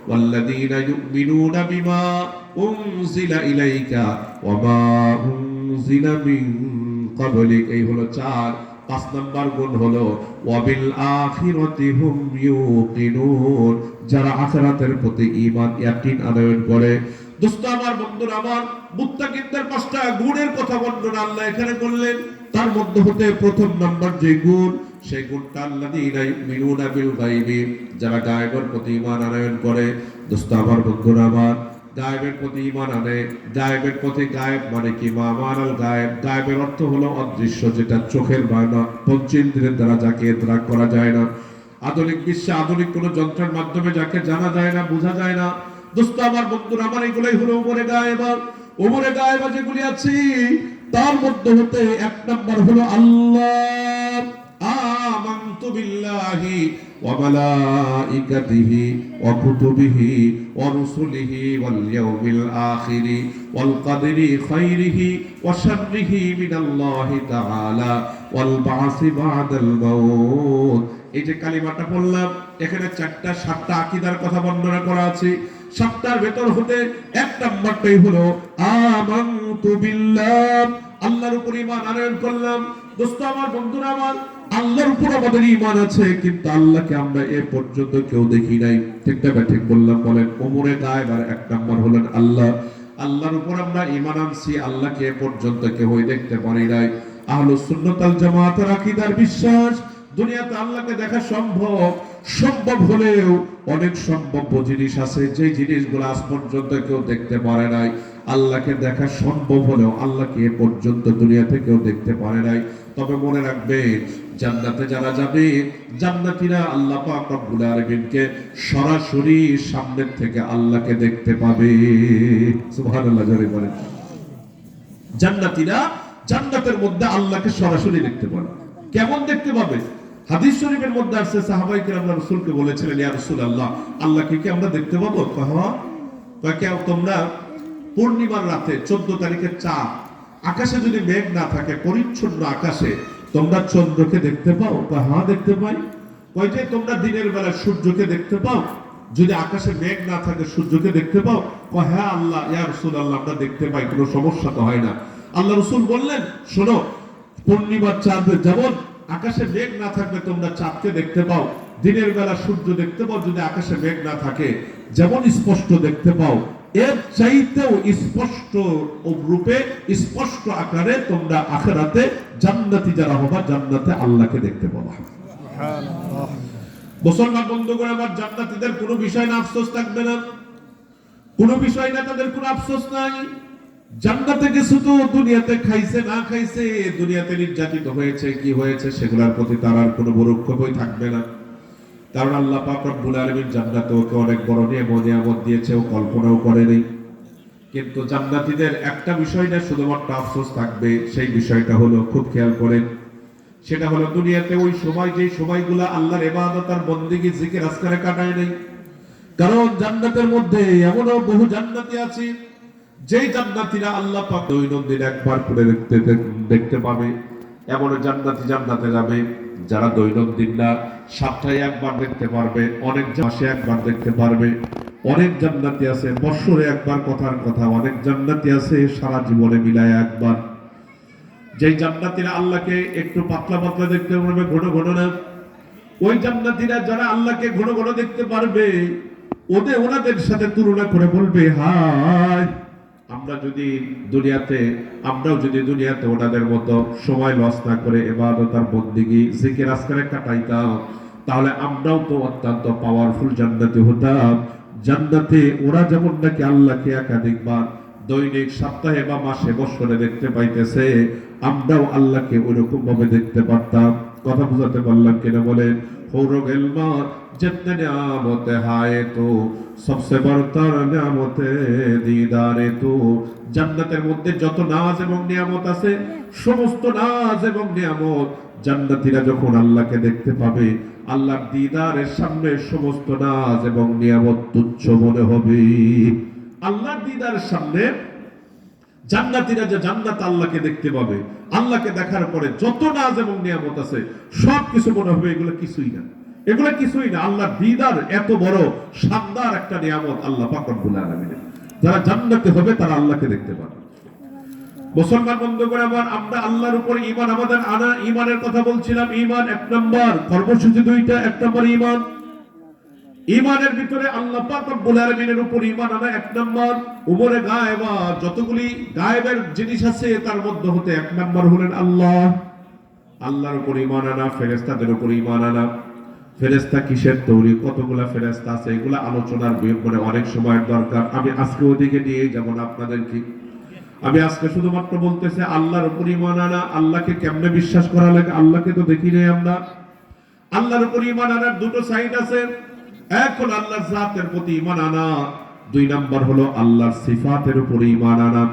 والذين يؤمنون بما أنزل إليك وما أنزل من قبلك এই হলো 4 5 নাম্বার গুণ হলো ওয়াবিল আখিরাতি হুম ইউকিনুন যারা আখিরাতের প্রতি ঈমান ইয়াকিন আনয়ন করে। দোস্ত আমার, বন্ধুরা আমার, মুত্তাকিনদের 5টা গুণের কথা বর্ণনা আল্লাহ এখানে করলেন। তার মধ্যে হতে প্রথম নাম্বার যে গুণ, সেই গুণটা আল্লাযীনা ইউমিনুনা বিল গায়বি, যারা গায়বের প্রতি ঈমান আনয়ন করে। দোস্ত আমার, বন্ধুরা আমার, গায়বের প্রতি ঈমান আনে। গায়বের প্রতি, গায়ব মানে কি? মা মানাল গায়ব, গায়বের অর্থ হলো অদৃশ্য, যেটা চোখের বায়না পঞ্চেন্দ্রিয়ের দ্বারা যাকে ইদরাক করা যায় না। আধুনিক বিশ্বে আধুনিক কোন যন্ত্রের মাধ্যমে যাকে জানা যায় না, বোঝা যায় না। দোস্ত আমার, বন্ধুরা আমার, এগুলাই হলো উমরে গায়বা। উমরে গায়বা যেগুলি আছে তার মধ্যে হতে 1 নাম্বার হলো আল্লাহ। আমানতু বিল্লাহি ওয়া মালাইকাতিহি ওয়া কুতুবিহি ওয়া রুসুলিহি ওয়াল ইয়াউমিল আখিরি ওয়াল কদরি খাইরিহি ওয়া শাররিহি মিনাল্লাহি তাআলা ওয়াল বা'সি বা'দাল মাউত। এই যে কালিমাটা বললাম, এখানে 4টা 7টা আকীদার কথা বর্ণনা করা আছে। 7টার ভেতর হতে 1 নাম্বারটাই হলো আমানতু বিল্লাহ, আল্লাহর উপর ঈমান আনয়ন করলাম। দোস্ত আমার, বন্ধুরা আমার, আল্লাহর উপর আমাদের ঈমান আছে, কিন্তু আল্লাহকে আমরা এ পর্যন্ত কেউ দেখি নাই। ঠিক না ঠিক বললাম? বলেন। উমরে গায়ব আর 1 নাম্বার হলেন আল্লাহ। আল্লাহর উপর আমরা ঈমান আনছি, আল্লাহকে এ পর্যন্ত কেউই দেখতে পারি নাই। আহলুস সুন্নাত ওয়াল জামাতের আকীদার বিশ্বাস, দুনিয়াতে আল্লাহকে দেখা সম্ভব হলেও অনেক সম্ভাব্য জিনিস আছে যে জিনিসগুলো আজ পর্যন্ত কেউ দেখতে পারে নাই। আল্লাহকে দেখা সম্ভব হলেও আল্লাহকে এ পর্যন্ত দুনিয়াতে কেউ দেখতে পারে নাই। তবে মনে রাখবে, জান্নাতে যারা যাবে, জান্নাতীরা আল্লাহ পাক রব্বুল আলামিনকে সরাসরি সামনের থেকে আল্লাহকে দেখতে পাবে। সুবহানাল্লাহ, জোরে বলেন। জান্নাতীরা জান্নাতের মধ্যে আল্লাহকে সরাসরি দেখতে পাবে। কেমন দেখতে পাবে? হাদিস শরীফের মধ্যে আছে, সাহাবায়ে কেরাম রাসূলকে বলেছিলেন, ইয়া রাসূলুল্লাহ, আল্লাহকে কি আমরা দেখতে পাবো? হ্যাঁ। তোমরা পূর্ণিমার রাতে 14 তারিখের চাঁদ, আকাশে যদি মেঘ না থাকে, পরিচ্ছন্ন আকাশে তোমরা চন্দ্রকে দেখতে পাও? হ্যাঁ, দেখতে পাই। কয় যে তোমরা দিনের বেলা সূর্যকে দেখতে পাও? যদি আকাশে মেঘ না থাকে সূর্যকে দেখতে পাও? হ্যাঁ আল্লাহ, ইয়া রাসূলুল্লাহ, আমরা দেখতে পাই, কোনো সমস্যা তো হয় না। আল্লাহ রাসূল বললেন, শোনো, পূর্ণিমার চাঁদ যেমন আকাশে মেঘ না থাকবে তোমরা চাঁদকে দেখতে পাও, দিনের বেলা সূর্য দেখতে পাও যদি আকাশে মেঘ না থাকে, যেমন স্পষ্ট দেখতে পাও, এর চাইতেও স্পষ্ট রূপে, স্পষ্ট আকারে তোমরা আখিরাতে জান্নাতি যারা হবা, জান্নাতে আল্লাহকে দেখতে পাবা। সুবহানাল্লাহ। মুসলমান বন্ধুগণ আমার, জান্নাতীদের কোনো বিষয় না আফসোস থাকবে না, কোনো বিষয় না তাদের কোনো আফসোস নাই। জান্নাতে কিছু তো দুনিয়াতে খাইছে না খাইছে, দুনিয়াতে নির্যাতিত হয়েছে কি হয়েছে, সেগুলোর প্রতি তার আর কোনো বরক্ষেপই থাকবে না। কারণ আল্লাহ পাক রব্বুল আলামিন জান্নাতে ওকে অনেক বড় নিয়ামত দিয়েছে, ও কল্পনাও করেনি। কিন্তু জান্নাতীদের একটা বিষয় না শুধুমাত্র আফসোস থাকবে, সেই বিষয়টা হলো, খুব খেয়াল করেন, সেটা হলো দুনিয়াতে ওই সময়, যে সময়গুলো আল্লাহর ইবাদত আর বন্দেগী জিকির আজকারে কাটায় নাই। কারণ জান্নাতের মধ্যে এমনও বহু জান্নাতি আছে যেই জান্নাতীরা আল্লাহ পাক দৈনন্দিন একবার করে দেখতে পাবে। এমন জান্নাতি জান্নাতে যাবে যারা দৈনন্দিন না, সপ্তাহে একবার দেখতে পারবে, অনেক মাসে একবার দেখতে পারবে। অনেক জান্নাতি আছে বছরে একবার, কথার কথা, অনেক জান্নাতি আছে সারা জীবনে মিলায় একবার। যেই জান্নাতীরা আল্লাহকে একটু পাতলা পাতলা দেখতে পারবে, ঘন ঘন না, ওই জান্নাতীরা যারা আল্লাহকে ঘন ঘন দেখতে পারবে, ওনাদের সাথে তুলনা করে বলবে, হায়, আমরাও যদি দুনিয়াতে ওনাদের মতো সময় লস না করে ইবাদত আর বন্দেগী জিকির আজকারে কাটাইতাম, তাহলে আমরাও তো অত্যন্ত পাওয়ারফুল জান্নাতি হতাম। জান্নাতে ওরা যেমন নাকি আল্লাহকে একাধিকবার দৈনিক, সপ্তাহে বা মাসে, বছরে দেখতে পাইতেছে, আমরাও আল্লাহকে ওইরকম ভাবে দেখতে পারতাম। কথা বুঝাতে পারলাম কিনা বলেন? হৌরো গেলমা जितने नियामत हाय तो सबसे बढ़तर नियामत दीदारे तो। জান্নাতের মধ্যে যত নাজ এবং নিয়ামত আছে, সমস্ত নাজ এবং নিয়ামত জান্নাতীরা যখন আল্লাহকে দেখতে পাবে, আল্লাহর দিদারের সামনে সমস্ত নাজ এবং নিয়ামত তুচ্ছ মনে হবে। আল্লাহর দিদারের সামনে জান্নাতীরা যে জান্নাত আল্লাহকে দেখতে পাবে, আল্লাহকে দেখার পরে যত নাজ এবং নিয়ামত আছে সব কিছু মনে হবে এগুলো কিছুই না। এগুলো কিছুই না। আল্লাহর দিদার এত বড় শানদার একটা নিয়ামত আল্লাহ পাক রব্বুল আলামিন। যারা জান্নাতে হবে তারা আল্লাহকে দেখতে পাবে। মুসলমান বন্ধুগণ আমার, আমরা আল্লাহর উপর ঈমান, আমাদের আনা ঈমানের কথা বলছিলাম। ঈমান এক নাম্বার, কর্মসূচি দুইটা। এক নাম্বার ঈমান, ঈমানের ভিতরে আল্লাহ পাক রব্বুল আলামিনের উপর ঈমান আনা এক নাম্বার। উপরে গায়েবা যতগুলি গায়েবের জিনিস আছে তার মধ্যে হতে এক নাম্বার হলেন আল্লাহ। আল্লাহর উপর ঈমান আনা, ফেরেশতাদের উপর ঈমান আনা। ফেরেশতা কিসের তৈরি, কতগুলা ফেরেশতা আছে, এগুলা আলোচনার মানে অনেক সময়ের দরকার। আমি আজকে ওদিকে নিয়ে যাব না আপনাদেরকে। আমি আজকে শুধুমাত্র বলতেছি আল্লাহর উপর ঈমান আনা। আল্লাহকে কেমনে বিশ্বাস করা লাগে? আল্লাহকে তো দেখি নাই আমরা। আল্লাহর উপর ঈমান আনার দুটো সাইড আছে। এক হলো আল্লাহর জাতের প্রতি ঈমান আনা, দুই নাম্বার হলো আল্লাহর সিফাতের উপর ঈমান আনা।